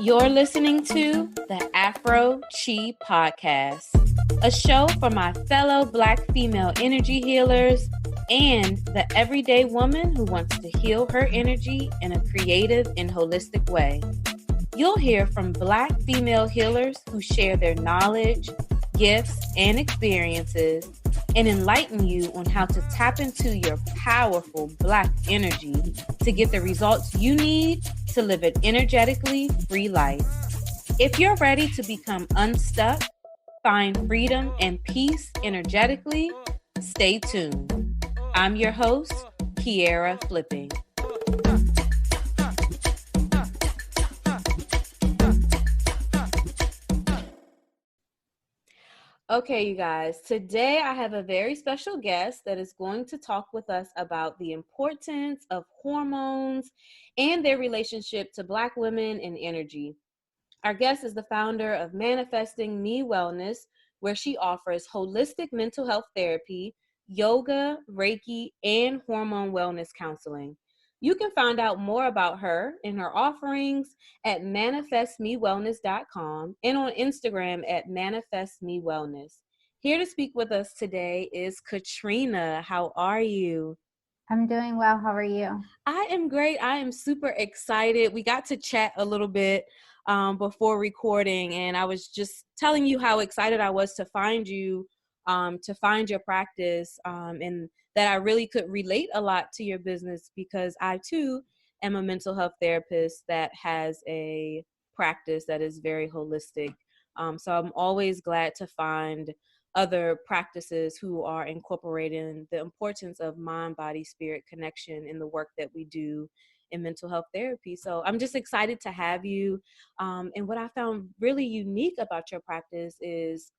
You're listening to the Afro Chi Podcast, a show for my fellow Black female energy healers and the everyday woman who wants to heal her energy in a creative and holistic way. You'll hear from Black female healers who share their knowledge, gifts, and experiences and enlighten you on how to tap into your powerful Black energy to get the results you need to live an energetically free life. If you're ready to become unstuck, find freedom and peace energetically, stay tuned. I'm your host, Kiera Flipping. Okay, you guys, today I have a very special guest that is going to talk with us about the importance of hormones and their relationship to Black women and energy. Our guest is the founder of Manifesting Me Wellness, where she offers holistic mental health therapy, yoga, Reiki, and hormone wellness counseling. You can find out more about her and her offerings at manifestmewellness.com and on Instagram at manifestmewellness. Here to speak with us today is Katrina. How are you? I'm doing well. How are you? I am great. I am super excited. We got to chat a little bit before recording, and I was just telling you how excited I was to find you, to find your practice, and that I really could relate a lot to your business because I too am a mental health therapist that has a practice that is very holistic. So I'm always glad to find other practices who are incorporating the importance of mind, body, spirit connection in the work that we do in mental health therapy. So I'm just excited to have you. And what I found really unique about your practice is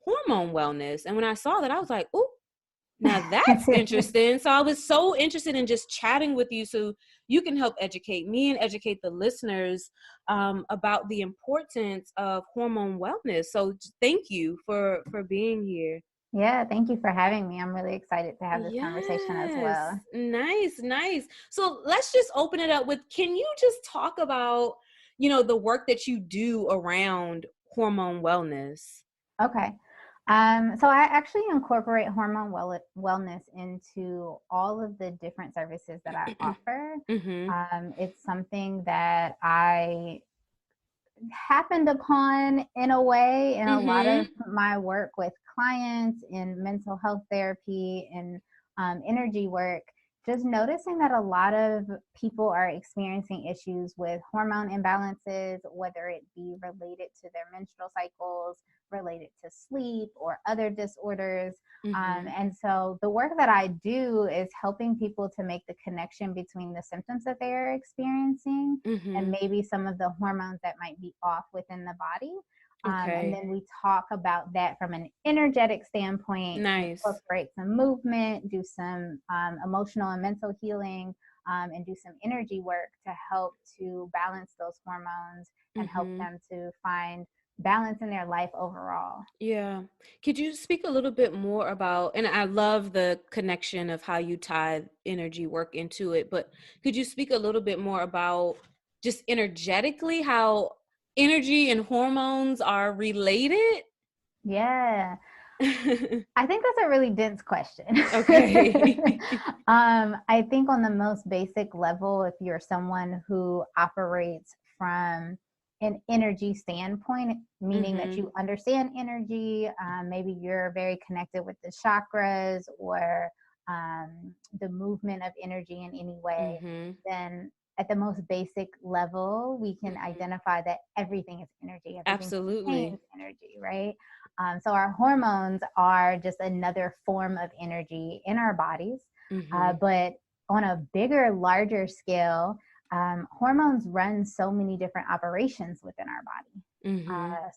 hormone wellness. And when I saw that, I was like, ooh, now that's interesting. So I was so interested in just chatting with you so you can help educate me and educate the listeners about the importance of hormone wellness. So thank you for being here. Yeah, thank you for having me. I'm really excited to have this conversation as well. Nice. So let's just open it up with, can you just talk about, the work that you do around hormone wellness? Okay. So I actually incorporate hormone wellness into all of the different services that I offer. It's something that I happened upon in a way in a lot of my work with clients in mental health therapy and energy work, just noticing that a lot of people are experiencing issues with hormone imbalances, whether it be related to their menstrual cycles, related to sleep or other disorders. And so the work that I do is helping people to make the connection between the symptoms that they are experiencing and maybe some of the hormones that might be off within the body. And then we talk about that from an energetic standpoint, incorporate some movement, do some emotional and mental healing, and do some energy work to help to balance those hormones and help them to find balance in their life overall. Yeah. Could you speak a little bit more about, and I love the connection of how you tie energy work into it, but could you speak a little bit more about just energetically how energy and hormones are related? Yeah. I think that's a really dense question. Okay. I think on the most basic level, if you're someone who operates from an energy standpoint, meaning that you understand energy, maybe you're very connected with the chakras or the movement of energy in any way, then at the most basic level, we can identify that everything is energy. Everything Absolutely. Energy, right? So our hormones are just another form of energy in our bodies. But on a bigger, larger scale, hormones run so many different operations within our body.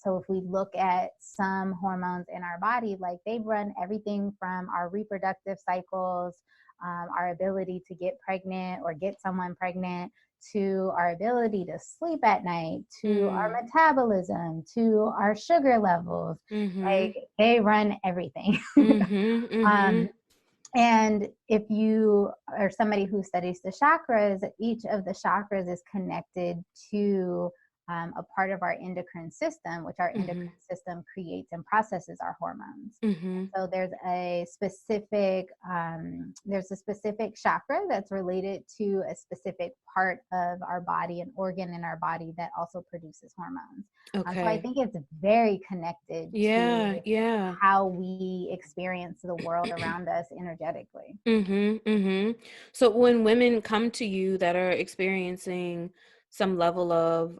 So if we look at some hormones in our body, like they run everything from our reproductive cycles, our ability to get pregnant or get someone pregnant, to our ability to sleep at night, to our metabolism, to our sugar levels. Like they run everything. And if you are somebody who studies the chakras, each of the chakras is connected to a part of our endocrine system, which our endocrine system creates and processes our hormones. So there's a specific chakra that's related to a specific part of our body, an organ in our body that also produces hormones. So I think it's very connected to how we experience the world around us energetically. So when women come to you that are experiencing some level of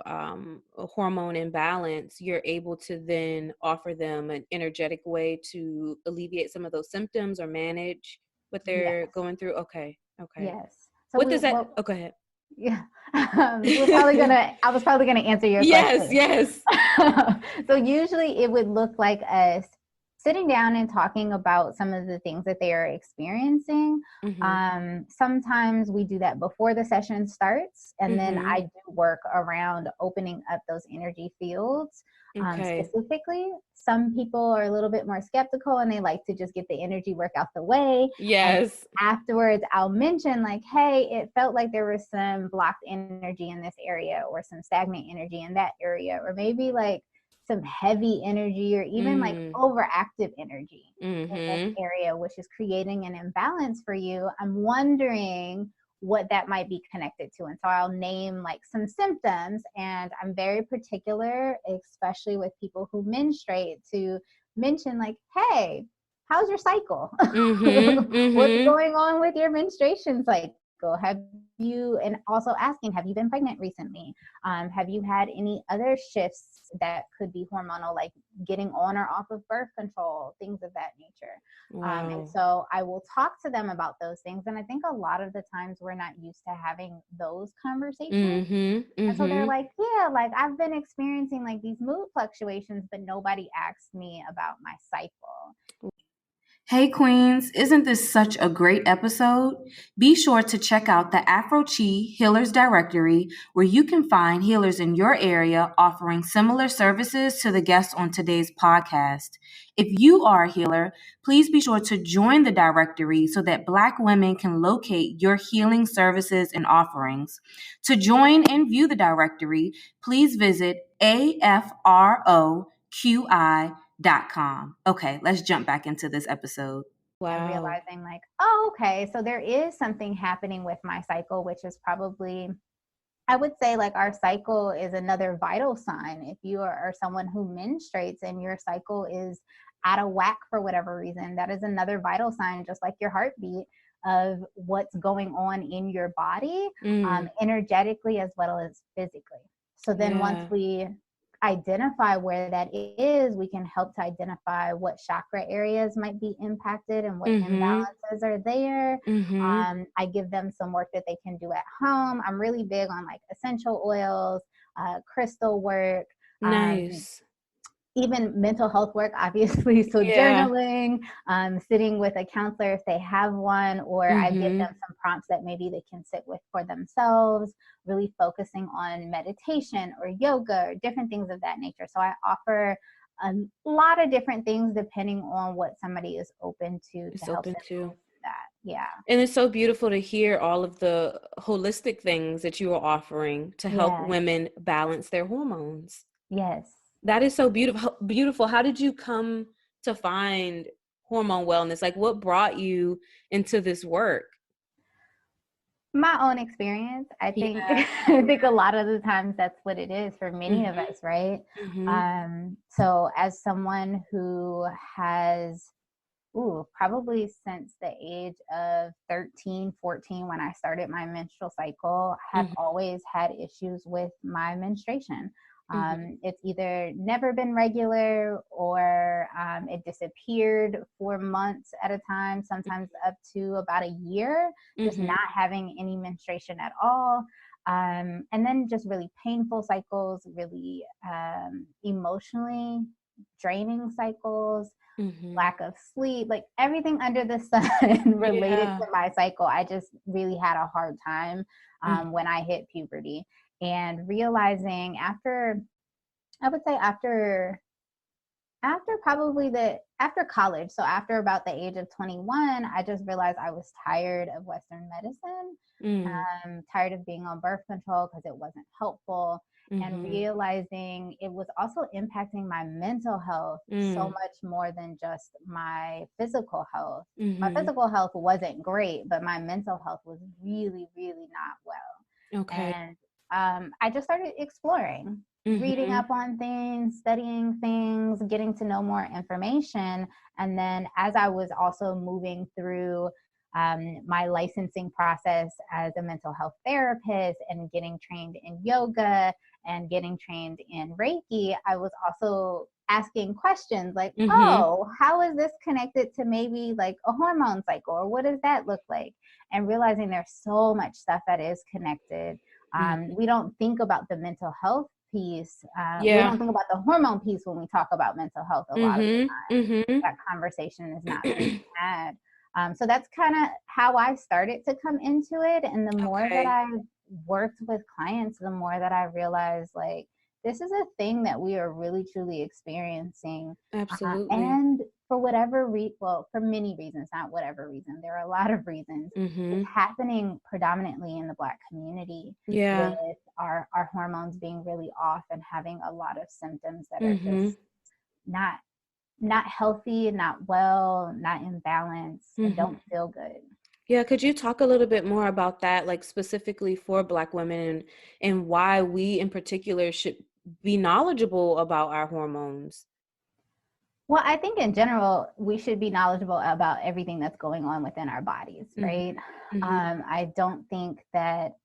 hormone imbalance, you're able to then offer them an energetic way to alleviate some of those symptoms or manage what they're going through. Okay. Yes. So what does that? Go ahead. Yeah. I was probably gonna answer your question. Yes. So usually it would look like us sitting down and talking about some of the things that they are experiencing. Sometimes we do that before the session starts, and then I do work around opening up those energy fields. Specifically, some people are a little bit more skeptical and they like to just get the energy work out the way. Yes. And afterwards, I'll mention like, hey, it felt like there was some blocked energy in this area, or some stagnant energy in that area, or maybe like some heavy energy, or even like overactive energy in this area, which is creating an imbalance for you. I'm wondering what that might be connected to. And so I'll name like some symptoms, and I'm very particular, especially with people who menstruate, to mention like, hey, how's your cycle? What's going on with your menstruation cycle? Have you, and also asking, have you been pregnant recently? Have you had any other shifts that could be hormonal, like getting on or off of birth control, things of that nature? Wow. And so I will talk to them about those things. And I think a lot of the times we're not used to having those conversations. And so they're like, yeah, like I've been experiencing like these mood fluctuations, but nobody asked me about my cycle. Hey Queens, isn't this such a great episode? Be sure to check out the Afro Healers Directory, where you can find healers in your area offering similar services to the guests on today's podcast. If you are a healer, please be sure to join the directory so that Black women can locate your healing services and offerings. To join and view the directory, please visit afroqi.com. Okay, let's jump back into this episode. Wow. And realizing like, oh, okay, so there is something happening with my cycle, which is probably, I would say like our cycle is another vital sign. If you are someone who menstruates and your cycle is out of whack for whatever reason, that is another vital sign, just like your heartbeat, of what's going on in your body, energetically as well as physically. So then once we identify where that is, we can help to identify what chakra areas might be impacted and what imbalances are there. I give them some work that they can do at home. I'm really big on like essential oils, crystal work, nice. Even mental health work, obviously. So journaling, sitting with a counselor if they have one, or I give them some prompts that maybe they can sit with for themselves, really focusing on meditation or yoga or different things of that nature. So I offer a lot of different things depending on what somebody is open to help them do that. Yeah. And it's so beautiful to hear all of the holistic things that you are offering to help women balance their hormones. Yes. That is so beautiful. How did you come to find hormone wellness? Like, what brought you into this work? My own experience. I think I think a lot of the times that's what it is for many of us, right? So as someone who has probably since the age of 13, 14, when I started my menstrual cycle, have always had issues with my menstruation. It's either never been regular, or it disappeared for months at a time, sometimes up to about a year, just not having any menstruation at all. And then just really painful cycles, really emotionally draining cycles, lack of sleep, like everything under the sun related to my cycle. I just really had a hard time when I hit puberty. And realizing after after college, so after about the age of 21, I just realized I was tired of Western medicine, tired of being on birth control because it wasn't helpful, and realizing it was also impacting my mental health so much more than just my physical health. My physical health wasn't great, but my mental health was really, really not well. Okay. And I just started exploring, reading up on things, studying things, getting to know more information. And then as I was also moving through my licensing process as a mental health therapist and getting trained in yoga and getting trained in Reiki, I was also asking questions like, oh, how is this connected to maybe like a hormone cycle, or what does that look like? And realizing there's so much stuff that is connected. We don't think about the mental health piece. We don't think about the hormone piece when we talk about mental health a lot of the time. That conversation is not being had. So that's kind of how I started to come into it. And the more that I've worked with clients, the more that I realized, like, this is a thing that we are really truly experiencing. Absolutely. And for whatever for many reasons, not whatever reason, there are a lot of reasons. It's happening predominantly in the Black community with our hormones being really off and having a lot of symptoms that are just not healthy, not well, not in balance, and don't feel good. Yeah, could you talk a little bit more about that, like specifically for Black women, and why we in particular should be knowledgeable about our hormones? Well, I think in general, we should be knowledgeable about everything that's going on within our bodies, right? I don't think that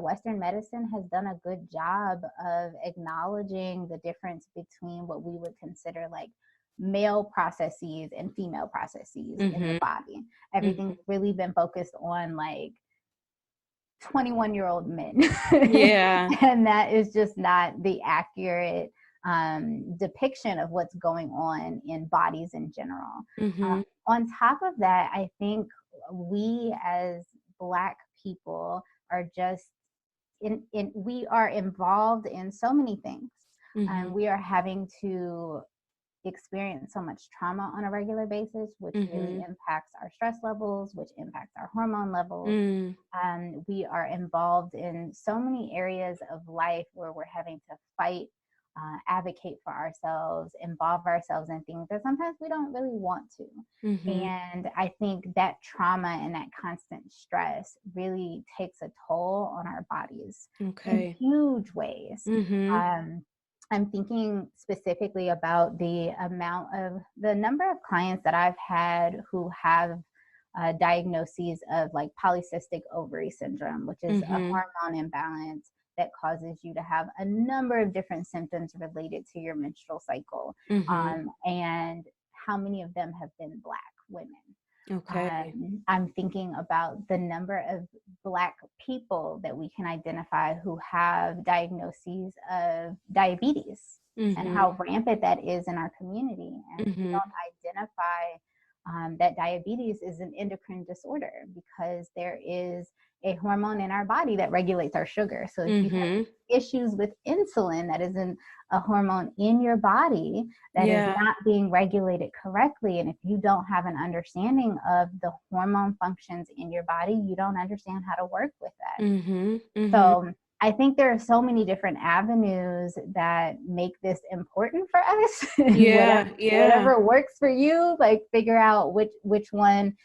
Western medicine has done a good job of acknowledging the difference between what we would consider like male processes and female processes in the body. Everything's really been focused on like 21-year-old men. And that is just not the accurate depiction of what's going on in bodies in general. On top of that, I think we as Black people are just we are involved in so many things. We are having to experience so much trauma on a regular basis, which really impacts our stress levels, which impacts our hormone levels. We are involved in so many areas of life where we're having to fight, advocate for ourselves, involve ourselves in things that sometimes we don't really want to. And I think that trauma and that constant stress really takes a toll on our bodies in huge ways. I'm thinking specifically about the number of clients that I've had who have diagnoses of like polycystic ovary syndrome, which is a hormone imbalance that causes you to have a number of different symptoms related to your menstrual cycle. And how many of them have been Black women. I'm thinking about the number of Black people that we can identify who have diagnoses of diabetes and how rampant that is in our community. And we don't identify that diabetes is an endocrine disorder because there is a hormone in our body that regulates our sugar. So if you have issues with insulin, that is a hormone in your body that is not being regulated correctly, and if you don't have an understanding of the hormone functions in your body, you don't understand how to work with that. So I think there are so many different avenues that make this important for us. Whatever works for you, like figure out which one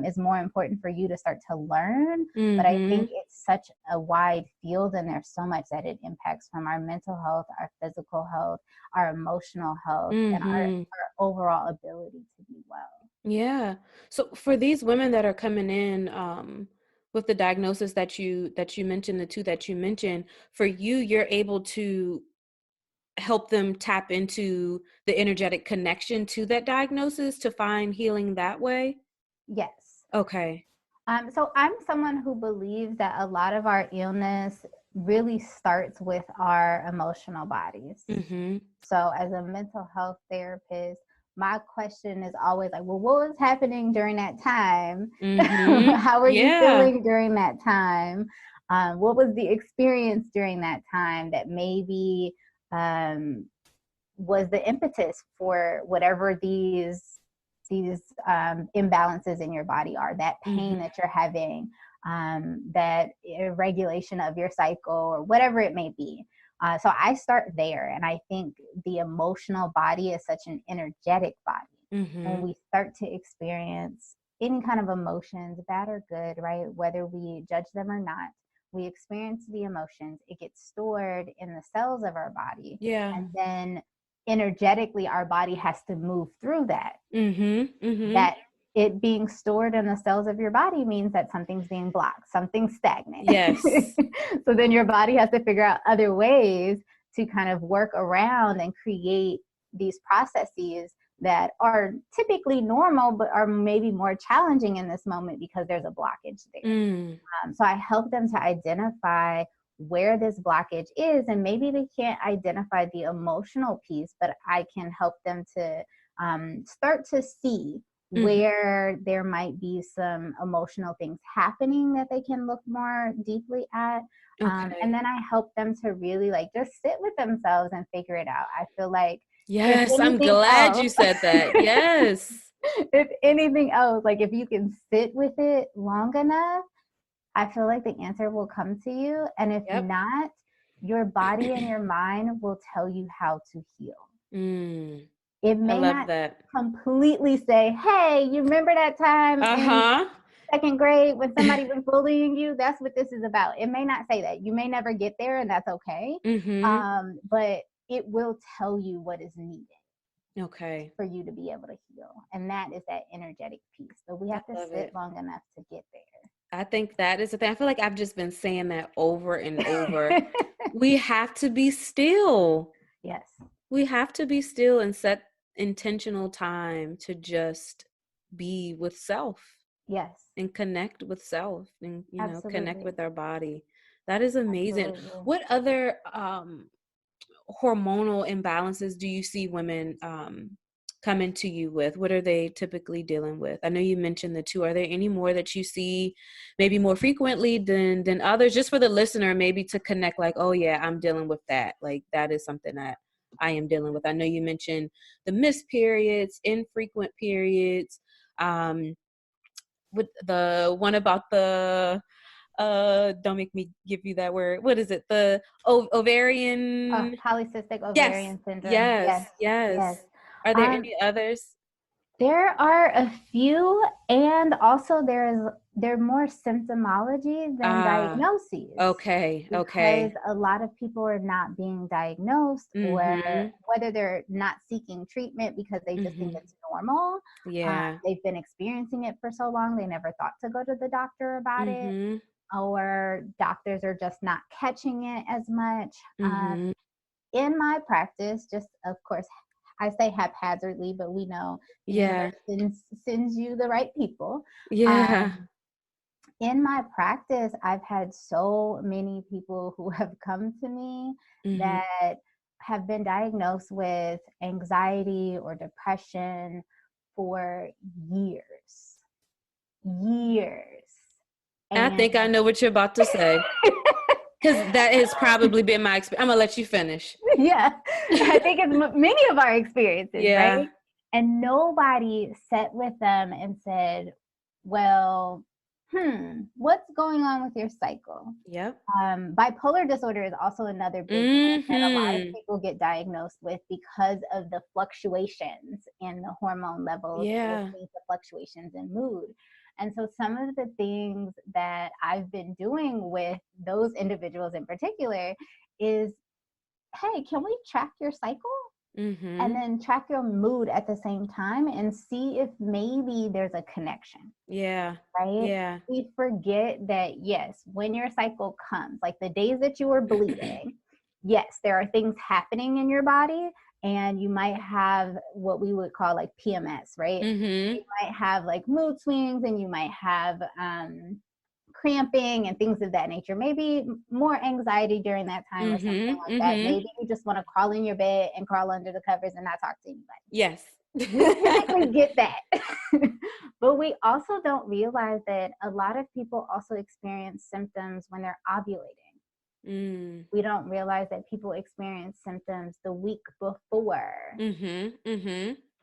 is more important for you to start to learn. But I think it's such a wide field, and there's so much that it impacts, from our mental health, our physical health, our emotional health, and our overall ability to be well. Yeah. So for these women that are coming in with the diagnosis that you mentioned, the two that you mentioned, for you're able to help them tap into the energetic connection to that diagnosis to find healing that way? Yes. Okay. So I'm someone who believes that a lot of our illness really starts with our emotional bodies. So as a mental health therapist, my question is always like, well, what was happening during that time? How were you feeling during that time? What was the experience during that time that maybe was the impetus for whatever these imbalances in your body are, that pain that you're having, that irregulation of your cycle, or whatever it may be. So I start there. And I think the emotional body is such an energetic body. When we start to experience any kind of emotions, bad or good, right? Whether we judge them or not, we experience the emotions. It gets stored in the cells of our body. Yeah. And then energetically, our body has to move through that. That it being stored in the cells of your body means that something's being blocked, something's stagnant. Yes. So then your body has to figure out other ways to kind of work around and create these processes that are typically normal, but are maybe more challenging in this moment because there's a blockage there. So I help them to identify where this blockage is, and maybe they can't identify the emotional piece, but I can help them to start to see where there might be some emotional things happening that they can look more deeply at. And then I help them to really like just sit with themselves and figure it out. I feel like, yes, I'm glad you said that. Yes. If anything else, like if you can sit with it long enough, I feel like the answer will come to you. And if not, your body and your mind will tell you how to heal. It may not completely say, hey, you remember that time in second grade when somebody was bullying you? That's what this is about. It may not say that. You may never get there, and that's okay. But it will tell you what is needed. Okay. For you to be able to heal. And that is that energetic piece. So we have to sit long enough to get there. I think that is the thing. I feel like I've just been saying that over and over. We have to be still. Yes. We have to be still and set intentional time to just be with self. Yes. And connect with self and, you know, connect with our body. That is amazing. What other hormonal imbalances do you see women coming to you with? What are they typically dealing with? I know you mentioned the two. Are there any more that you see maybe more frequently than others? Just for the listener, maybe to connect like, oh yeah, I'm dealing with that. Like that is something that I am dealing with. I know you mentioned the missed periods, infrequent periods, with the one about the don't make me give you that word. What is it? The ovarian polycystic ovarian syndrome. Yes. Are there any others? There are a few, and also there are more symptomology than diagnoses. Okay. Because a lot of people are not being diagnosed, or whether they're not seeking treatment because they just think it's normal. They've been experiencing it for so long, they never thought to go to the doctor about it, or doctors are just not catching it as much. In my practice, just of course, I say haphazardly, but we know the universe sends you the right people. In my practice, I've had so many people who have come to me that have been diagnosed with anxiety or depression for years. I think I know what you're about to say. Because that has probably been my experience. I'm going to let you finish. Yeah. I think it's many of our experiences, right? And nobody sat with them and said, well, what's going on with your cycle? Bipolar disorder is also another big one that a lot of people get diagnosed with because of the fluctuations in the hormone levels, the fluctuations in mood. And so some of the things that I've been doing with those individuals in particular is, hey, can we track your cycle? And then track your mood at the same time and see if maybe there's a connection. Right? We forget that, yes, when your cycle comes, like the days that you are bleeding, yes, there are things happening in your body, and you might have what we would call like PMS, right? You might have like mood swings, and you might have cramping and things of that nature, maybe more anxiety during that time or something like that. Maybe you just want to crawl in your bed and crawl under the covers and not talk to anybody. We typically get that. But we also don't realize that a lot of people also experience symptoms when they're ovulating. We don't realize that people experience symptoms the week before,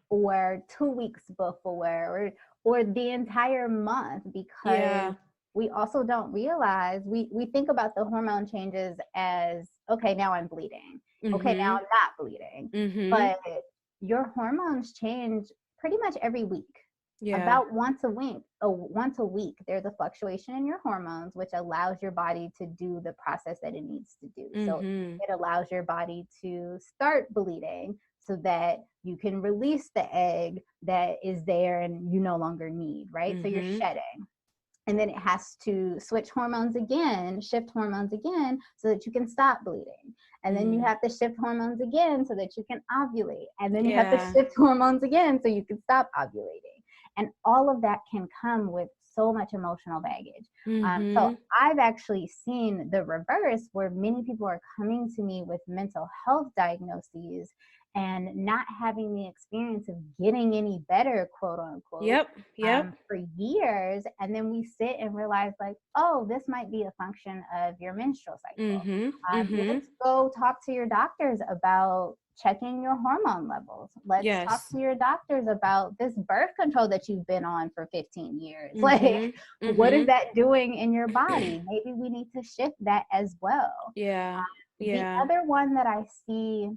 or 2 weeks before, or the entire month, because we also don't realize, we think about the hormone changes as, okay, now I'm bleeding. Okay, now I'm not bleeding. But your hormones change pretty much every week. About once a week, there's a fluctuation in your hormones, which allows your body to do the process that it needs to do. So it allows your body to start bleeding so that you can release the egg that is there and you no longer need, right? So you're shedding. And then it has to switch hormones again, shift hormones again, so that you can stop bleeding. And then you have to shift hormones again so that you can ovulate. And then you have to shift hormones again so you can stop ovulating. And all of that can come with so much emotional baggage. So I've actually seen the reverse, where many people are coming to me with mental health diagnoses and not having the experience of getting any better, quote unquote, for years. And then we sit and realize, like, oh, this might be a function of your menstrual cycle. Let's go talk to your doctors about checking your hormone levels. Let's talk to your doctors about this birth control that you've been on for 15 years. Like, what is that doing in your body? Maybe we need to shift that as well. The other one that I see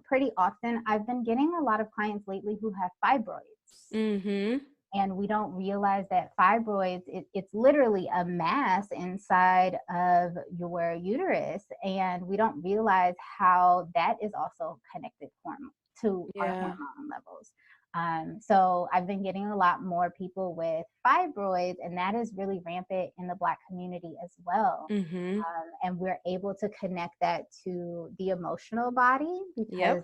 pretty often, I've been getting a lot of clients lately who have fibroids. And we don't realize that fibroids, it's literally a mass inside of your uterus. And we don't realize how that is also connected to our hormone levels. So I've been getting a lot more people with fibroids, and that is really rampant in the Black community as well. And we're able to connect that to the emotional body, because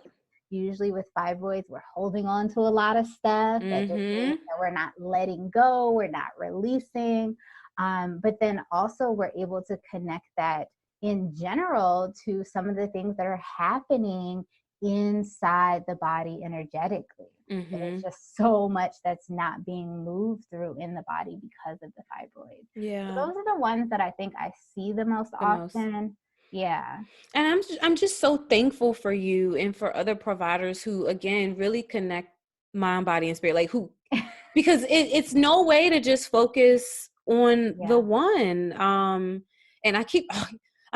usually with fibroids, we're holding on to a lot of stuff that just means that we're not letting go, we're not releasing. But then also we're able to connect that in general to some of the things that are happening inside the body energetically. There's just so much that's not being moved through in the body because of the fibroid. So those are the ones that I think I see the most often. And I'm just so thankful for you and for other providers who, again, really connect mind, body, and spirit. Like, who, because it's no way to just focus on the one. And I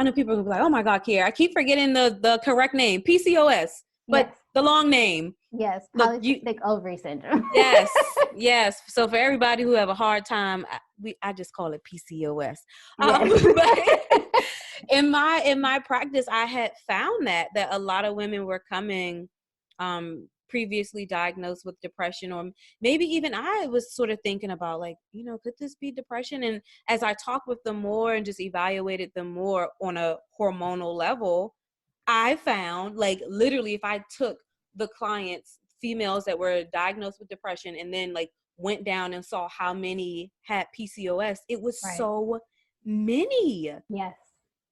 know people are gonna be like, oh my God, Kiera, I keep forgetting the correct name, PCOS, but the long name. Polycystic ovary syndrome. Yes. So for everybody who have a hard time, I just call it PCOS. But in my practice, I had found that a lot of women were coming previously diagnosed with depression, or maybe even I was sort of thinking about, like, could this be depression? And as I talked with them more and just evaluated them more on a hormonal level, I found, like, literally, if I took the clients, females that were diagnosed with depression, and then like went down and saw how many had PCOS, it was so many.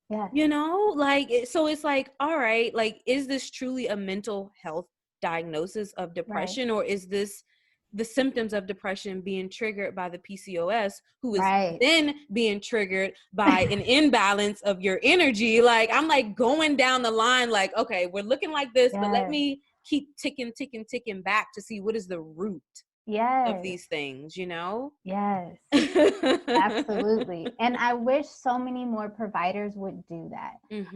Like, so it's like, all right, like, is this truly a mental health diagnosis of depression, or is this the symptoms of depression being triggered by the PCOS, who is then being triggered by an imbalance of your energy? Like, I'm like going down the line, like, okay, we're looking like this, but let me keep ticking back to see what is the root of these things, Absolutely. And I wish so many more providers would do that.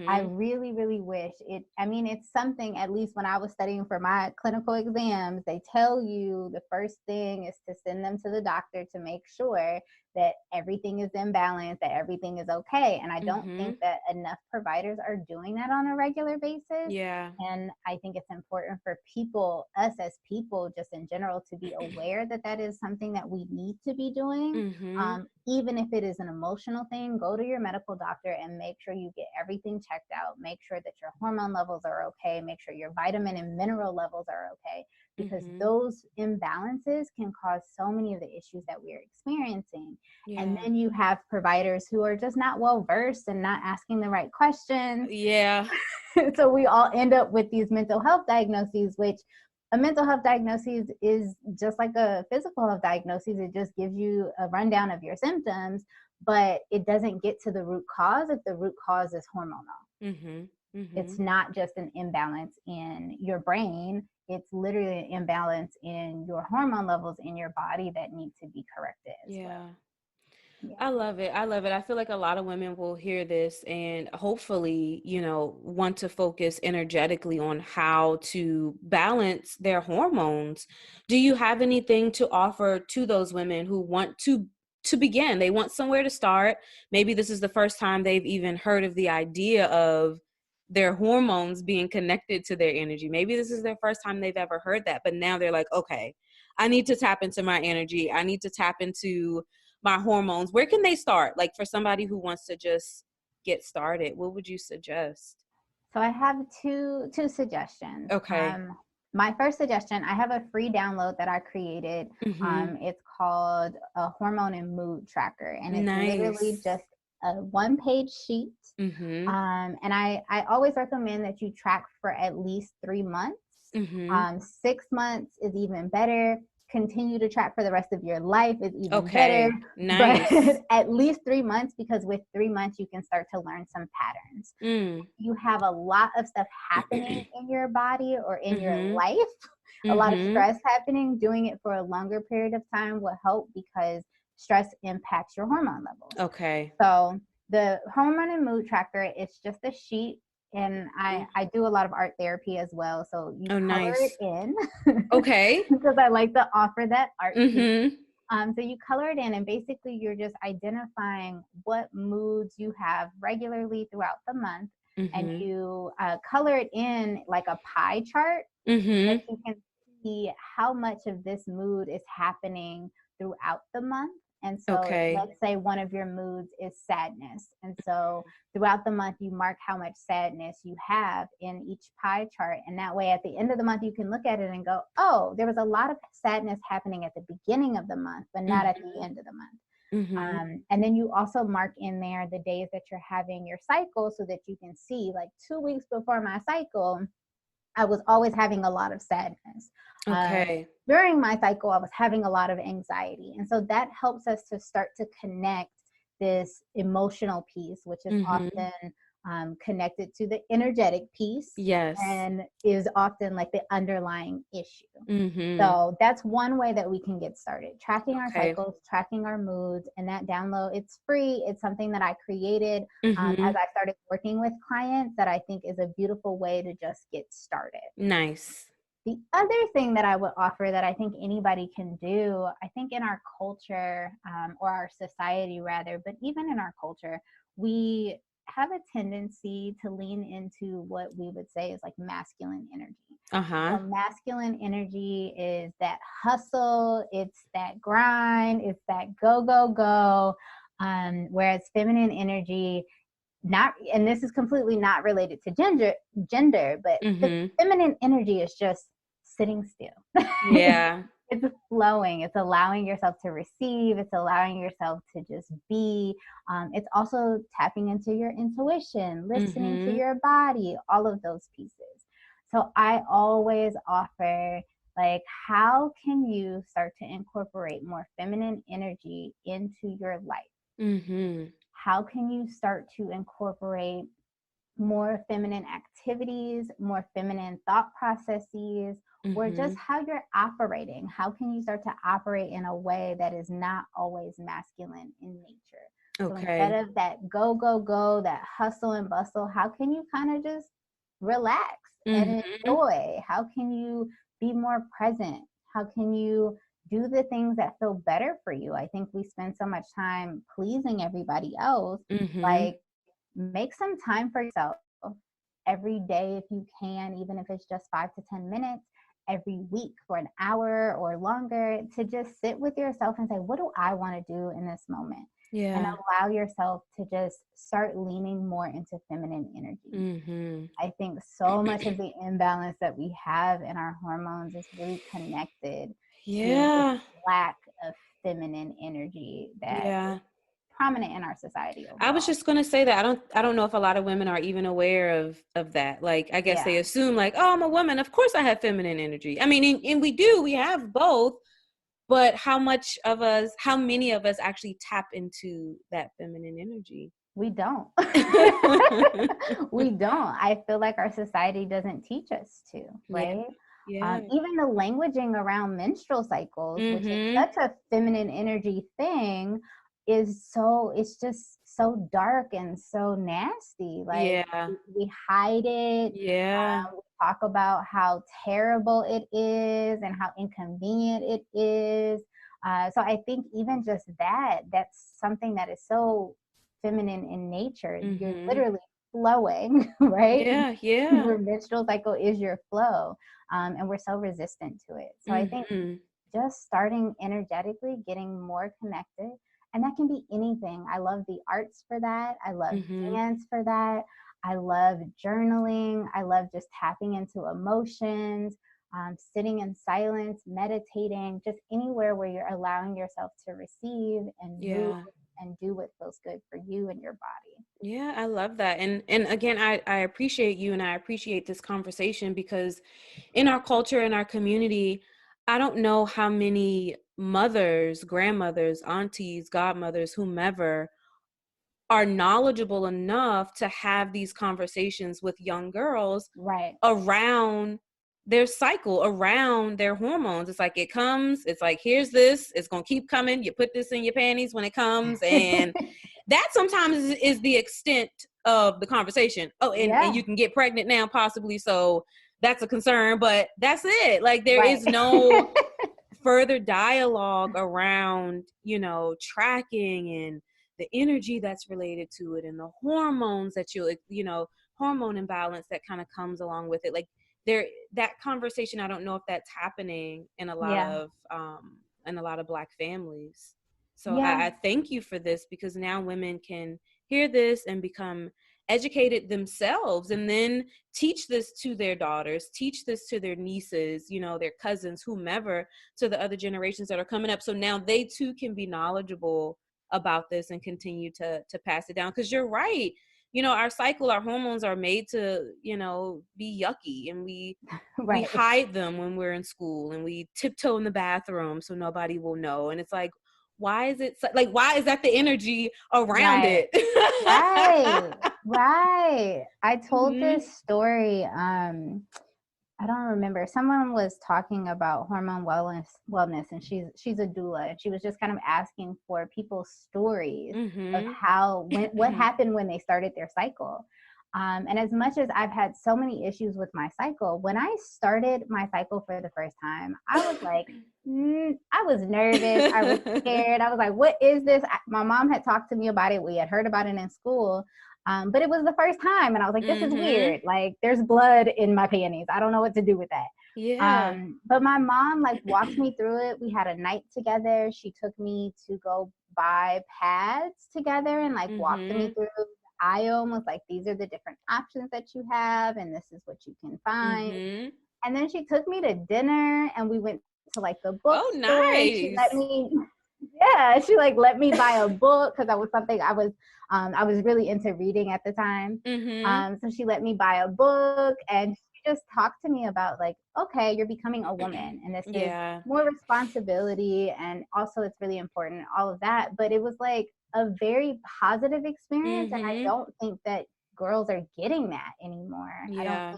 I really, really wish it. I mean, it's something, at least when I was studying for my clinical exams, they tell you the first thing is to send them to the doctor to make sure that everything is in balance, that everything is okay. And I don't think that enough providers are doing that on a regular basis. And I think it's important for people, us as people, just in general, to be aware that that is something that we need to be doing. Even if it is an emotional thing, go to your medical doctor and make sure you get everything checked out. Make sure that your hormone levels are okay. Make sure your vitamin and mineral levels are okay, because those imbalances can cause so many of the issues that we're experiencing. And then you have providers who are just not well versed and not asking the right questions. So we all end up with these mental health diagnoses, which a mental health diagnosis is just like a physical health diagnosis. It just gives you a rundown of your symptoms. but it doesn't get to the root cause if the root cause is hormonal. It's not just an imbalance in your brain. It's literally an imbalance in your hormone levels in your body that need to be corrected as well. Yeah. I love it. I love it. I feel like a lot of women will hear this and hopefully, want to focus energetically on how to balance their hormones. Do you have anything to offer to those women who want to begin? They want somewhere to start. Maybe this is the first time they've even heard of the idea of their hormones being connected to their energy. Maybe this is their first time they've ever heard that, but now they're like, okay, I need to tap into my energy. I need to tap into my hormones. Where can they start? Like for somebody who wants to just get started, what would you suggest? So I have two suggestions. Okay. My first suggestion, I have a free download that I created. It's called a Hormone and Mood Tracker, and it's literally just a 1-page sheet. And I always recommend that you track for at least 3 months. 6 months is even better. Continue to track for the rest of your life is even better. Nice. But at least 3 months, because with 3 months you can start to learn some patterns. You have a lot of stuff happening in your body or in your life, a lot of stress happening. Doing it for a longer period of time will help because stress impacts your hormone levels. Okay. So the Hormone and Mood Tracker, it's just a sheet. And I do a lot of art therapy as well. So you color it in. Okay. Because I like to offer that art piece. So you color it in, and basically you're just identifying what moods you have regularly throughout the month. And you color it in like a pie chart. So that you can see how much of this mood is happening throughout the month. And so let's say one of your moods is sadness. And so throughout the month, you mark how much sadness you have in each pie chart. And that way at the end of the month, you can look at it and go, oh, there was a lot of sadness happening at the beginning of the month, but not at the end of the month. And then you also mark in there the days that you're having your cycle so that you can see, like 2 weeks before my cycle, I was always having a lot of sadness. During my cycle, I was having a lot of anxiety. And so that helps us to start to connect this emotional piece, which is often connected to the energetic piece. Yes. And is often like the underlying issue. So that's one way that we can get started. Tracking our cycles, tracking our moods, and that download, it's free. It's something that I created as I started working with clients that I think is a beautiful way to just get started. Nice. The other thing that I would offer that I think anybody can do, I think in our culture, or our society rather, but even in our culture, we have a tendency to lean into what we would say is like masculine energy. So masculine energy is that hustle, it's that grind, it's that go, go, go. Whereas feminine energy, and this is completely not related to gender, but the feminine energy is just sitting still. Yeah. It's flowing. It's allowing yourself to receive. It's allowing yourself to just be. It's also tapping into your intuition, listening to your body, all of those pieces. So I always offer, like, how can you start to incorporate more feminine energy into your life? How can you start to incorporate more feminine activities, more feminine thought processes, or just how you're operating? How can you start to operate in a way that is not always masculine in nature? So instead of that go, go, go, that hustle and bustle, how can you kind of just relax and enjoy? How can you be more present? How can you do the things that feel better for you? I think we spend so much time pleasing everybody else. Like, make some time for yourself every day if you can, even if it's just 5 to 10 minutes, every week for an hour or longer, to just sit with yourself and say, what do I want to do in this moment? And allow yourself to just start leaning more into feminine energy. I think so much of the imbalance that we have in our hormones is really connected to the lack of feminine energy that is prominent in our society overall. I was just going to say that I don't know if a lot of women are even aware of that. Like, I guess they assume like, oh, I'm a woman, of course I have feminine energy. I mean, and we do, we have both, But how many of us actually tap into that feminine energy? We don't. We don't. I feel like our society doesn't teach us to, right? Yeah. Even the languaging around menstrual cycles, which is such a feminine energy thing, it's just so dark and so nasty. Like, we hide it. Yeah. We talk about how terrible it is and how inconvenient it is. So I think even just that's something that is so feminine in nature. You're literally flowing, right? Yeah. Your menstrual cycle is your flow. And we're so resistant to it. So I think just starting energetically, getting more connected, and that can be anything. I love the arts for that. I love dance for that. I love journaling. I love just tapping into emotions, sitting in silence, meditating, just anywhere where you're allowing yourself to receive and move and do what feels good for you and your body. Yeah, I love that. And again, I appreciate you, and I appreciate this conversation, because in our culture, in our community, I don't know how many mothers, grandmothers, aunties, godmothers, whomever, are knowledgeable enough to have these conversations with young girls around their cycle, around their hormones. It's like, it comes, it's like, here's this, it's going to keep coming. You put this in your panties when it comes. And that sometimes is the extent of the conversation. Oh, and you can get pregnant now, possibly. So that's a concern, but that's it. Like, there is no further dialogue around, tracking and the energy that's related to it, and the hormones that hormone imbalance that kind of comes along with it. Like, that conversation, I don't know if that's happening in a lot of Black families. So I thank you for this, because now women can hear this and become educated themselves, and then teach this to their daughters, teach this to their nieces, their cousins, whomever, to the other generations that are coming up. So now they too can be knowledgeable about this and continue to pass it down. Because you're right, our cycle, our hormones are made to, be yucky, and we hide them when we're in school, and we tiptoe in the bathroom so nobody will know. And it's like, why is it why is that the energy around it? Right. I told this story. I don't remember. Someone was talking about hormone wellness, and she's a doula, and she was just kind of asking for people's stories of what happened when they started their cycle. And as much as I've had so many issues with my cycle, when I started my cycle for the first time, I was like, I was nervous. I was scared. I was like, what is this? My mom had talked to me about it. We had heard about it in school. But it was the first time, and I was like, this is weird. Like, there's blood in my panties. I don't know what to do with that. Yeah. But my mom walked me through it. We had a night together. She took me to go buy pads together and walked me through the aisle, and was like, these are the different options that you have, and this is what you can find. And then she took me to dinner, and we went to the bookstore. Oh, nice. She let me let me buy a book, because that was something I was really into reading at the time. So she let me buy a book, and she just talked to me about okay, you're becoming a woman, and this is more responsibility, and also it's really important, all of that. But it was a very positive experience, and I don't think that girls are getting that anymore. I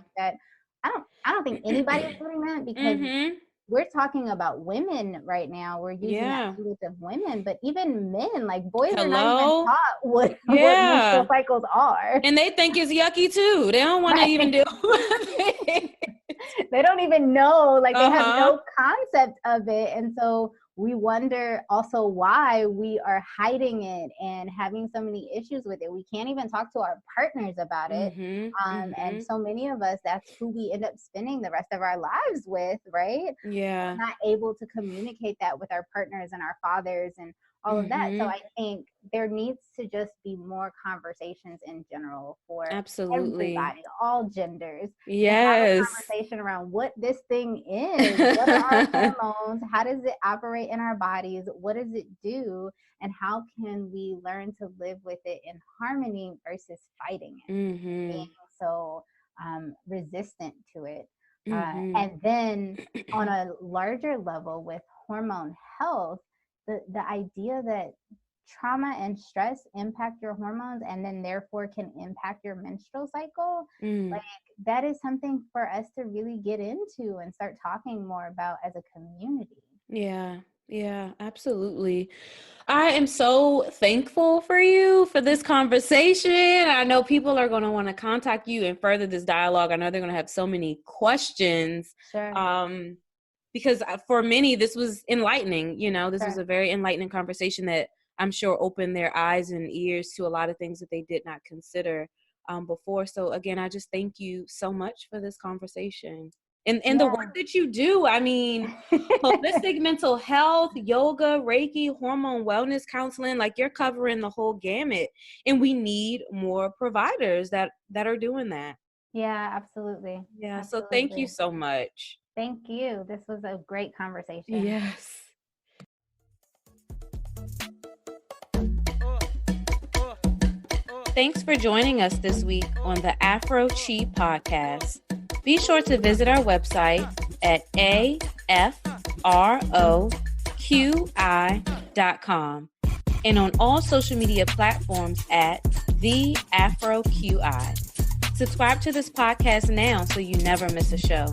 don't think anybody is getting that, because we're talking about women right now. We're using that language of women, but even men, boys are not even taught what menstrual cycles are. And they think it's yucky too. They don't want to even deal with it. They don't even know, they have no concept of it. And so we wonder also why we are hiding it and having so many issues with it. We can't even talk to our partners about it. And so many of us, that's who we end up spending the rest of our lives with, right? Yeah. We're not able to communicate that with our partners and our fathers and all of that. So I think there needs to just be more conversations in general for everybody, all genders. Yes. Have a conversation around what this thing is. What are our hormones? How does it operate in our bodies? What does it do? And how can we learn to live with it in harmony versus fighting it? Being so resistant to it. And then on a larger level with hormone health, the idea that trauma and stress impact your hormones and then therefore can impact your menstrual cycle, like that is something for us to really get into and start talking more about as a community. Yeah, absolutely. I am so thankful for you for this conversation. I know people are going to want to contact you and further this dialogue. I know they're going to have so many questions. Sure. Because for many, this was enlightening. This was a very enlightening conversation that I'm sure opened their eyes and ears to a lot of things that they did not consider before. So again, I just thank you so much for this conversation. And the work that you do, I mean, holistic mental health, yoga, Reiki, hormone wellness counseling, like you're covering the whole gamut. And we need more providers that are doing that. Yeah, absolutely. Yeah, absolutely. So thank you so much. Thank you. This was a great conversation. Yes. Thanks for joining us this week on the Afro Chi podcast. Be sure to visit our website at afroqi.com and on all social media platforms at the AfroQI. Subscribe to this podcast now so you never miss a show.